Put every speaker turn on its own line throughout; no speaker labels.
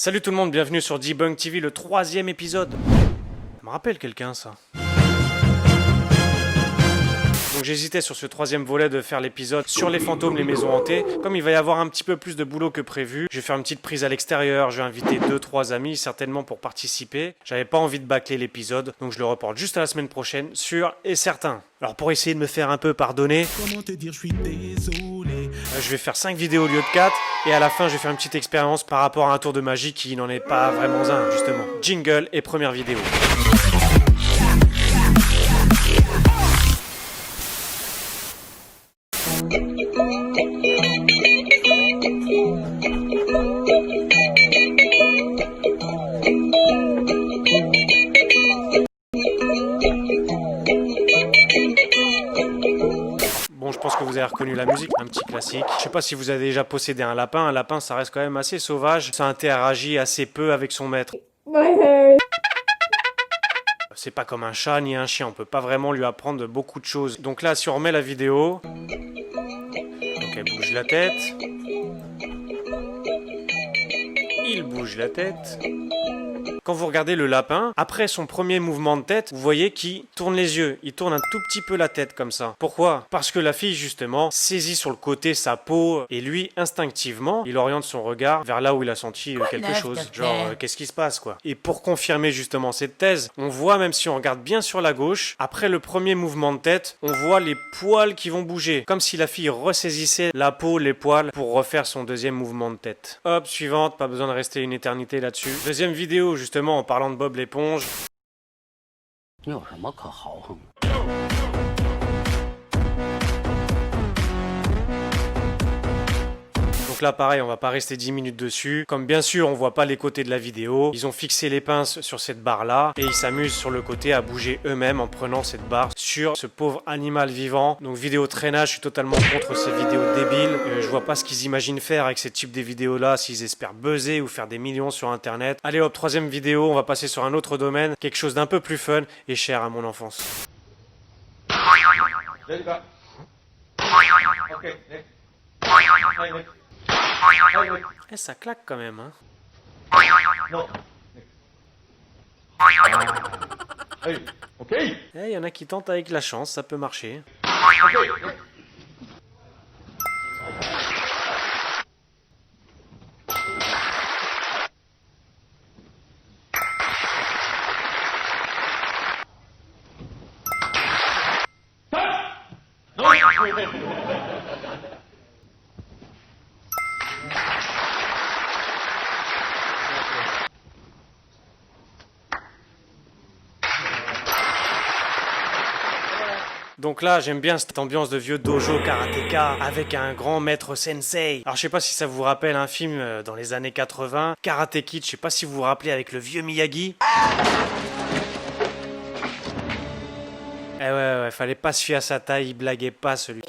Salut tout le monde, bienvenue sur Debunk TV, le 3e épisode. Ça me rappelle quelqu'un ça. Donc j'hésitais sur ce 3e volet de faire l'épisode sur les fantômes, les maisons hantées. Comme il va y avoir un petit peu plus de boulot que prévu, je vais faire une petite prise à l'extérieur, je vais inviter 2-3 amis certainement pour participer. J'avais pas envie de bâcler l'épisode, donc je le reporte juste à la semaine prochaine, sûr et certain. Alors pour essayer de me faire un peu pardonner,
Comment te dire, je suis désolé.
je vais faire 5 vidéos au lieu de 4, et à la fin je vais faire une petite expérience par rapport à un tour de magie qui n'en est pas vraiment un, justement. Jingle et première vidéo. Bon, je pense que vous avez reconnu la musique, un petit classique. Je sais pas si vous avez déjà possédé un lapin ça reste quand même assez sauvage, ça interagit assez peu avec son maître. C'est pas comme un chat ni un chien, on peut pas vraiment lui apprendre beaucoup de choses. Donc là, si on remet la vidéo, donc elle bouge la tête, il bouge la tête. Quand vous regardez le lapin, après son premier mouvement de tête, vous voyez qu'il tourne les yeux. Il tourne un tout petit peu la tête comme ça. Pourquoi? Parce que la fille, justement, saisit sur le côté sa peau et lui, instinctivement, il oriente son regard vers là où il a senti quelque chose. Genre, qu'est-ce qui se passe, quoi? Et pour confirmer justement cette thèse, on voit, même si on regarde bien sur la gauche, après le premier mouvement de tête, on voit les poils qui vont bouger. Comme si la fille ressaisissait la peau, les poils, pour refaire son deuxième mouvement de tête. Hop, suivante, pas besoin de rester une éternité là-dessus. Deuxième vidéo, justement, en parlant de Bob l'éponge. Donc là pareil, on va pas rester 10 minutes dessus. Comme bien sûr on voit pas les côtés de la vidéo, ils ont fixé les pinces sur cette barre là et ils s'amusent sur le côté à bouger eux-mêmes en prenant cette barre sur ce pauvre animal vivant. Donc vidéo traînage, je suis totalement contre ces vidéos débiles. Je vois pas ce qu'ils imaginent faire avec ce type de vidéos là, s'ils espèrent buzzer ou faire des millions sur internet. Allez hop, 3e vidéo, on va passer sur un autre domaine, quelque chose d'un peu plus fun et cher à mon enfance. Eh, ça claque quand même, hein. Eh, y en a qui tentent avec la chance, ça peut marcher. Donc là, j'aime bien cette ambiance de vieux dojo karatéka avec un grand maître sensei. Alors je sais pas si ça vous rappelle un film dans les années 80, Karate Kid, je sais pas si vous vous rappelez avec le vieux Miyagi. Eh ouais, fallait pas se fier à sa taille, il blaguait pas celui.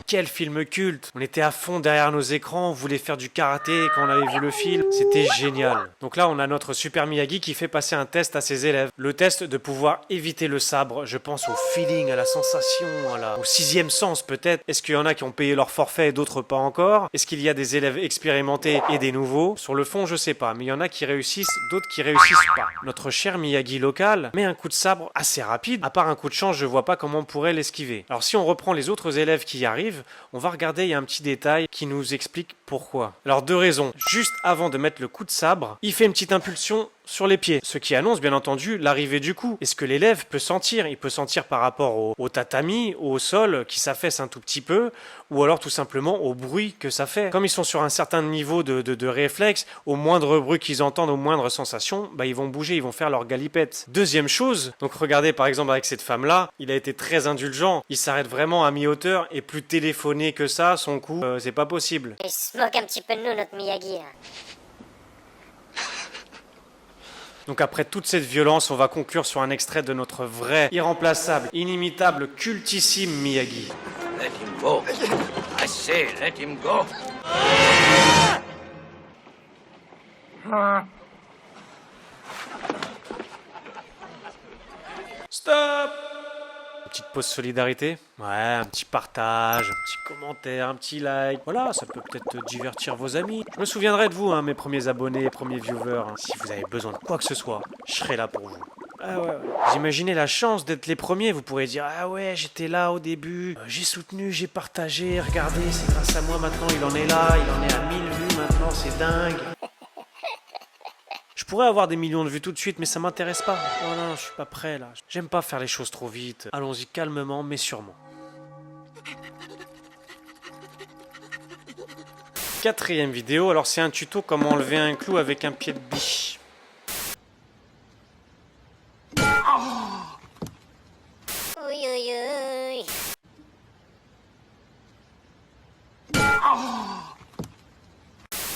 Quel film culte! On était à fond derrière nos écrans, on voulait faire du karaté quand on avait vu le film, c'était génial. Donc là on a notre Super Miyagi qui fait passer un test à ses élèves. Le test de pouvoir éviter le sabre, je pense au feeling, à la sensation, au 6e sens peut-être. Est-ce qu'il y en a qui ont payé leur forfait et d'autres pas encore? Est-ce qu'il y a des élèves expérimentés et des nouveaux? Sur le fond je sais pas, mais il y en a qui réussissent, d'autres qui réussissent pas. Notre cher Miyagi local met un coup de sabre assez rapide, à part un coup de chance je vois pas comment on pourrait l'esquiver. Alors si on reprend les autres élèves qui y arrivent, on va regarder, il y a un petit détail qui nous explique pourquoi. Alors 2 raisons. Juste avant de mettre le coup de sabre, il fait une petite impulsion sur les pieds, ce qui annonce bien entendu l'arrivée du coup. Est-ce que l'élève peut sentir? Il peut sentir par rapport au tatami, au sol qui s'affaisse un tout petit peu, ou alors tout simplement au bruit que ça fait. Comme ils sont sur un certain niveau de réflexe, au moindre bruit qu'ils entendent, aux moindres sensations, bah ils vont bouger, ils vont faire leur galipette. Deuxième chose, donc regardez par exemple avec cette femme-là, il a été très indulgent, il s'arrête vraiment à mi-hauteur et plus téléphoné que ça, son coup, c'est pas possible.
Il se moque un petit peu de nous, notre Miyagi, là.
Donc après toute cette violence, on va conclure sur un extrait de notre vrai, irremplaçable, inimitable, cultissime Miyagi.
Let him go. I say, let him go.
Stop! Petite pause solidarité. Ouais, un petit partage, un petit commentaire, un petit like. Voilà, ça peut peut-être divertir vos amis. Je me souviendrai de vous, mes premiers abonnés, premiers viewers. Si vous avez besoin de quoi que ce soit, je serai là pour vous. Ah ouais. Vous imaginez la chance d'être les premiers, vous pourrez dire « Ah ouais, j'étais là au début, j'ai soutenu, j'ai partagé, regardez, c'est grâce à moi maintenant, il en est là, il en est à 1000 vues maintenant, c'est dingue !» Je pourrais avoir des millions de vues tout de suite, mais ça m'intéresse pas. Oh non, je suis pas prêt là. J'aime pas faire les choses trop vite. Allons-y calmement, mais sûrement. 4e vidéo, alors c'est un tuto comment enlever un clou avec un pied de biche.
Oui, oui, oui.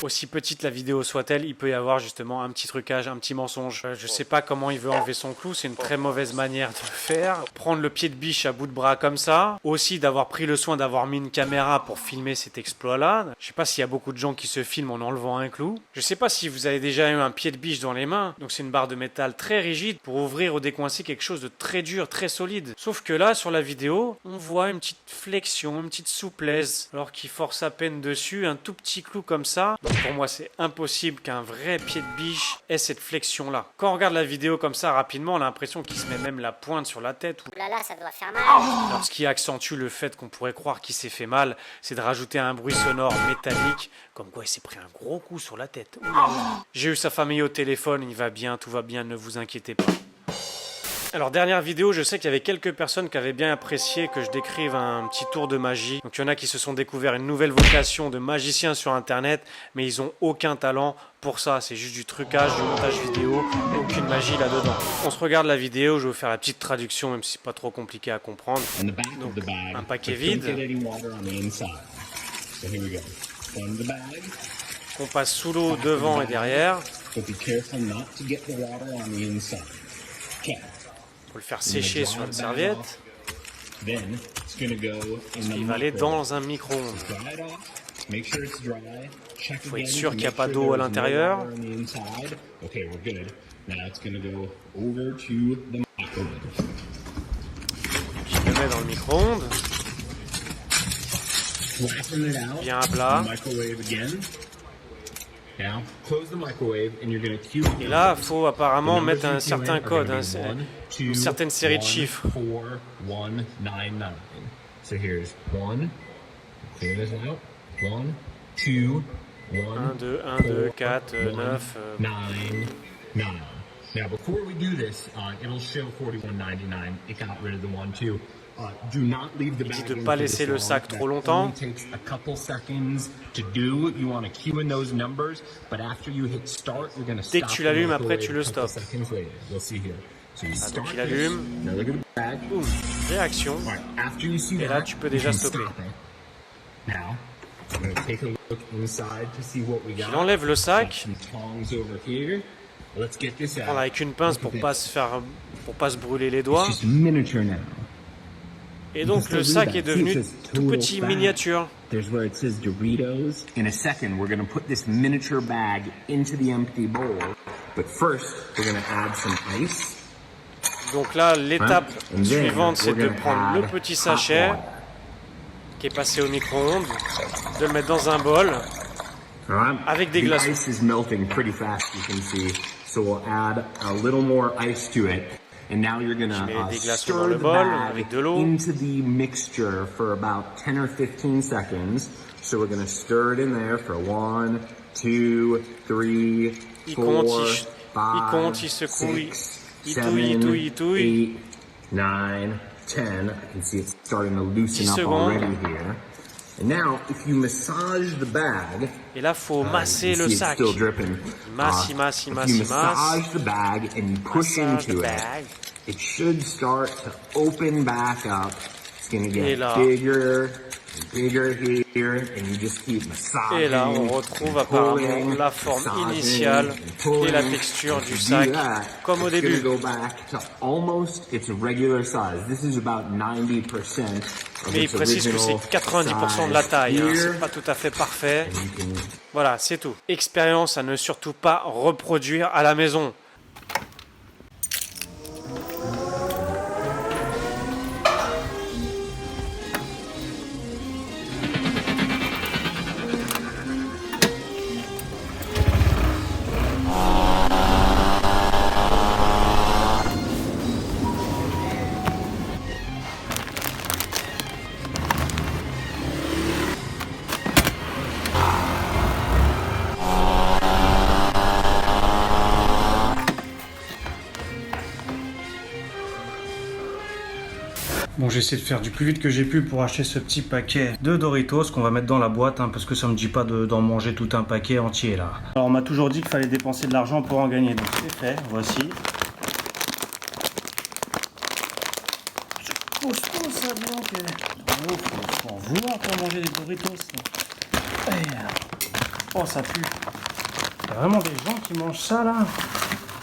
Aussi petite la vidéo soit-elle, il peut y avoir justement un petit trucage, un petit mensonge. Je sais pas comment il veut enlever son clou, c'est une très mauvaise manière de le faire. Prendre le pied de biche à bout de bras comme ça. Aussi d'avoir pris le soin d'avoir mis une caméra pour filmer cet exploit-là. Je sais pas s'il y a beaucoup de gens qui se filment en enlevant un clou. Je sais pas si vous avez déjà eu un pied de biche dans les mains. Donc c'est une barre de métal très rigide pour ouvrir ou décoincer quelque chose de très dur, très solide. Sauf que là, sur la vidéo, on voit une petite flexion, une petite souplesse. Alors qu'il force à peine dessus, un tout petit clou comme ça. Donc pour moi, c'est impossible qu'un vrai pied de biche ait cette flexion-là. Quand on regarde la vidéo comme ça rapidement, on a l'impression qu'il se met même la pointe sur la tête.
Ouh là là, ça doit faire mal.
Alors ce qui accentue le fait qu'on pourrait croire qu'il s'est fait mal, c'est de rajouter un bruit sonore métallique, comme quoi il s'est pris un gros coup sur la tête. Ouh là là. J'ai eu sa famille au téléphone, il va bien, tout va bien, ne vous inquiétez pas. Alors dernière vidéo, je sais qu'il y avait quelques personnes qui avaient bien apprécié que je décrive un petit tour de magie. Donc il y en a qui se sont découverts une nouvelle vocation de magicien sur internet, mais ils ont aucun talent pour ça, c'est juste du trucage, du montage vidéo, aucune magie là-dedans. On se regarde la vidéo, je vais vous faire la petite traduction, même si c'est pas trop compliqué à comprendre. Donc un paquet vide, qu'on passe sous l'eau devant et derrière. Faut le faire sécher sur une serviette. Il va aller dans un micro-ondes. Il faut être sûr qu'il n'y a pas d'eau à l'intérieur. Je le mets dans le micro-ondes. Bien à plat. Et là, il faut apparemment mettre un certain code, une certaine série de chiffres. 1, 2, 1, 2, 4, 9...
Now, before we do this, it'll show 41.99. It got rid of the 1, 2. Do not leave the
Il dit
bag
de ne
in
pas
for
laisser
this
le
long.
sac trop
That
longtemps.
only takes a couple seconds to do. You want to cue in those numbers, but after you hit start, you're going to
Dès
stop.
que tu
the
l'allumes, après
microwave
tu le
a couple
stoppes.
seconds later. You'll see here. So you
Ah,
start
donc il
this.
allume.
Now look at the bag.
Boum, réaction.
All right, after you see
Et
that,
là, tu peux déjà
you can
stopper.
stop it. Now, I'm going to take a look inside to see what we got.
Il enlève le sac.
Some tongs over here. Let's get this out.
Prendre avec une pince pour pas se brûler les doigts.
It's just miniature now.
Et donc le sac est devenu tout petit, miniature.
There's where it says Doritos. In a second, we're going to put this miniature bag into the empty bowl. But first, we're going to add some ice.
Donc là, l'étape
And then
suivante, c'est
we're
de
gonna
prendre le
add
petit
hot
sachet
water.
qui est passé au micro-ondes, de le mettre dans un bol.
All right?
Avec des
the
glaçons.
ice is melting pretty fast, you can see. So we'll add a little more ice to it. And now you're going
Je mets des
to
glaçons dans
stir
le
the
bol
bag
avec de l'eau.
into the mixture for about 10 or 15 seconds. So we're going to stir it in there for 1, 2, 3,
Il
4,
compte,
5,
il compte, il secoue,
6,
il
7,
touille, il touille, il touille.
8, 9, 10. I can see it's starting to loosen
10
up
secondes.
already here. And now, if you massage the bag,
Et là, faut masser
you
le
see it's
sac.
still dripping.
Masse,
If
masse,
you
masse.
massage the bag and you push
Massage
into
the
it,
bag.
it should start to open back up. It's going to
Et
get
là.
bigger and bigger here, and you just keep massaging.
Et là, on retrouve apparemment la forme initiale et la texture du sac, comme au début.
Go back to almost its regular size. This is about 90%.
Mais il précise que c'est 90% de la taille, hein. C'est pas tout à fait parfait. Voilà, c'est tout. Expérience à ne surtout pas reproduire à la maison. Bon, j'essaie de faire du plus vite que j'ai pu pour acheter ce petit paquet de Doritos qu'on va mettre dans la boîte, hein, parce que ça me dit pas d'en manger tout un paquet entier là. Alors on m'a toujours dit qu'il fallait dépenser de l'argent pour en gagner, donc c'est fait, voici. C'est costaud ça, donc. Faut en vouloir pour manger des Doritos. Oh, ça pue. Il y a vraiment des gens qui mangent ça là.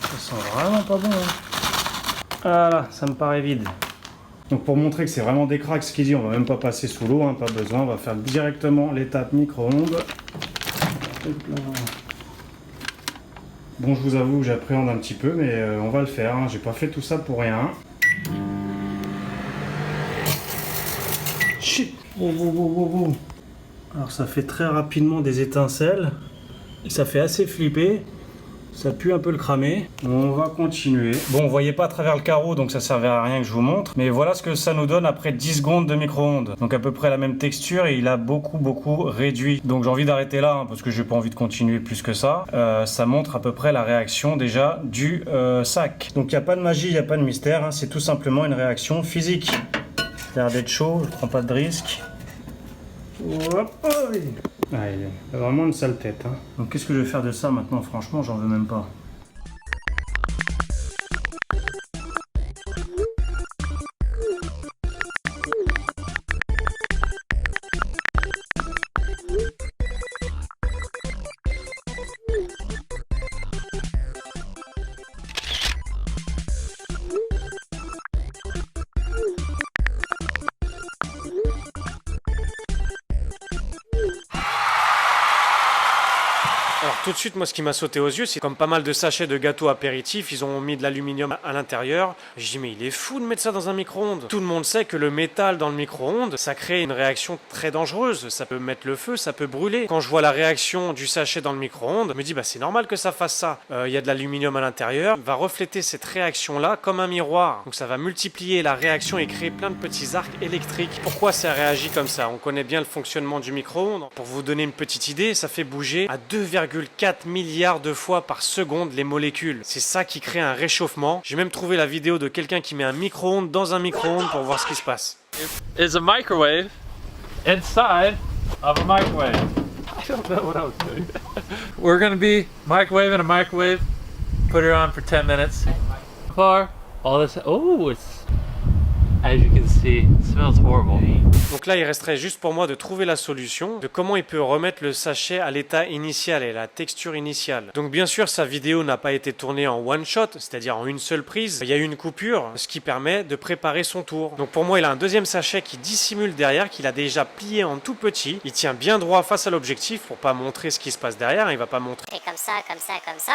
Ça sent vraiment pas bon. Hein. Voilà, ça me paraît vide. Donc pour montrer que c'est vraiment des cracks, ce qu'il dit, on va même pas passer sous l'eau, hein, pas besoin, on va faire directement l'étape micro-ondes. Bon, je vous avoue, j'appréhende un petit peu, mais on va le faire, hein. J'ai pas fait tout ça pour rien. Shit. Oh. Alors ça fait très rapidement des étincelles, et ça fait assez flipper. Ça pue un peu le cramé. On va continuer. Bon, on voyait pas à travers le carreau, donc ça servait à rien que je vous montre. Mais voilà ce que ça nous donne après 10 secondes de micro-ondes. Donc à peu près la même texture et il a beaucoup réduit. Donc j'ai envie d'arrêter là, hein, parce que j'ai pas envie de continuer plus que ça. Ça montre à peu près la réaction déjà du sac. Donc il n'y a pas de magie, il n'y a pas de mystère. Hein, c'est tout simplement une réaction physique. Ça a l'air d'être chaud, je prends pas de risque. Hop, oui. Ah, il a vraiment une sale tête. Hein. Donc qu'est-ce que je vais faire de ça maintenant? Franchement, j'en veux même pas. Alors tout de suite, moi ce qui m'a sauté aux yeux, c'est comme pas mal de sachets de gâteaux apéritifs, ils ont mis de l'aluminium à l'intérieur. Je dis mais il est fou de mettre ça dans un micro-ondes. Tout le monde sait que le métal dans le micro-ondes, ça crée une réaction très dangereuse. Ça peut mettre le feu, ça peut brûler. Quand je vois la réaction du sachet dans le micro-ondes, je me dis bah c'est normal que ça fasse ça. Il y a de l'aluminium à l'intérieur, va refléter cette réaction-là comme un miroir. Donc ça va multiplier la réaction et créer plein de petits arcs électriques. Pourquoi ça réagit comme ça? On connaît bien le fonctionnement du micro-ondes. Pour vous donner une petite idée, ça fait bouger à 2,4 milliards de fois par seconde les molécules. C'est ça qui crée un réchauffement. J'ai même trouvé la vidéo de quelqu'un qui met un micro-ondes dans un micro-ondes pour voir ce qui se passe.
Is a microwave inside of a microwave. I don't know what I was doing. We're gonna be microwaving a microwave. Put it on for 10 minutes. Far, all this. Oh, it's, as you can see, it smells horrible.
Donc là, il resterait juste pour moi de trouver la solution de comment il peut remettre le sachet à l'état initial et la texture initiale. Donc bien sûr, sa vidéo n'a pas été tournée en one shot, c'est-à-dire en une seule prise. Il y a eu une coupure, ce qui permet de préparer son tour. Donc pour moi, il a un deuxième sachet qui dissimule derrière, qu'il a déjà plié en tout petit. Il tient bien droit face à l'objectif pour pas montrer ce qui se passe derrière. Il va pas montrer.
Et comme ça.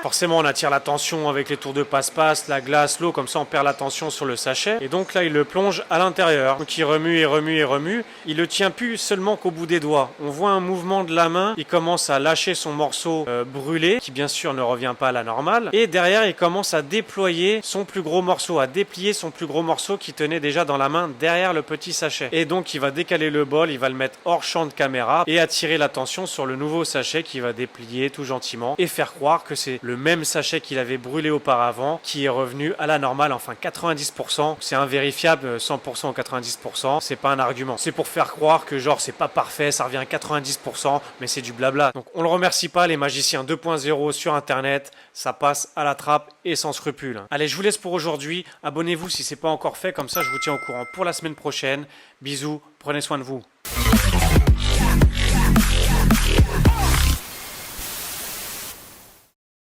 Forcément, on attire l'attention avec les tours de passe-passe, la glace, l'eau, comme ça on perd l'attention sur le sachet. Et donc là, il le plonge à l'intérieur. Donc il remue et remue et remue. Il le tient plus seulement qu'au bout des doigts. On voit un mouvement de la main. Il commence à lâcher son morceau brûlé, qui bien sûr ne revient pas à la normale. Et derrière, il commence à déployer son plus gros morceau, à déplier son plus gros morceau qui tenait déjà dans la main derrière le petit sachet. Et donc, il va décaler le bol, il va le mettre hors champ de caméra et attirer l'attention sur le nouveau sachet qui va déplier tout gentiment et faire croire que c'est le même sachet qu'il avait brûlé auparavant qui est revenu à la normale, enfin 90%. C'est invérifiable, 100% ou 90%. C'est pas un argument. C'est pour faire croire que genre c'est pas parfait, ça revient à 90%, mais c'est du blabla. Donc on le remercie pas, les magiciens 2.0 sur internet, ça passe à la trappe et sans scrupule. Allez, je vous laisse pour aujourd'hui. Abonnez-vous si c'est pas encore fait, comme ça je vous tiens au courant pour la semaine prochaine. Bisous, prenez soin de vous.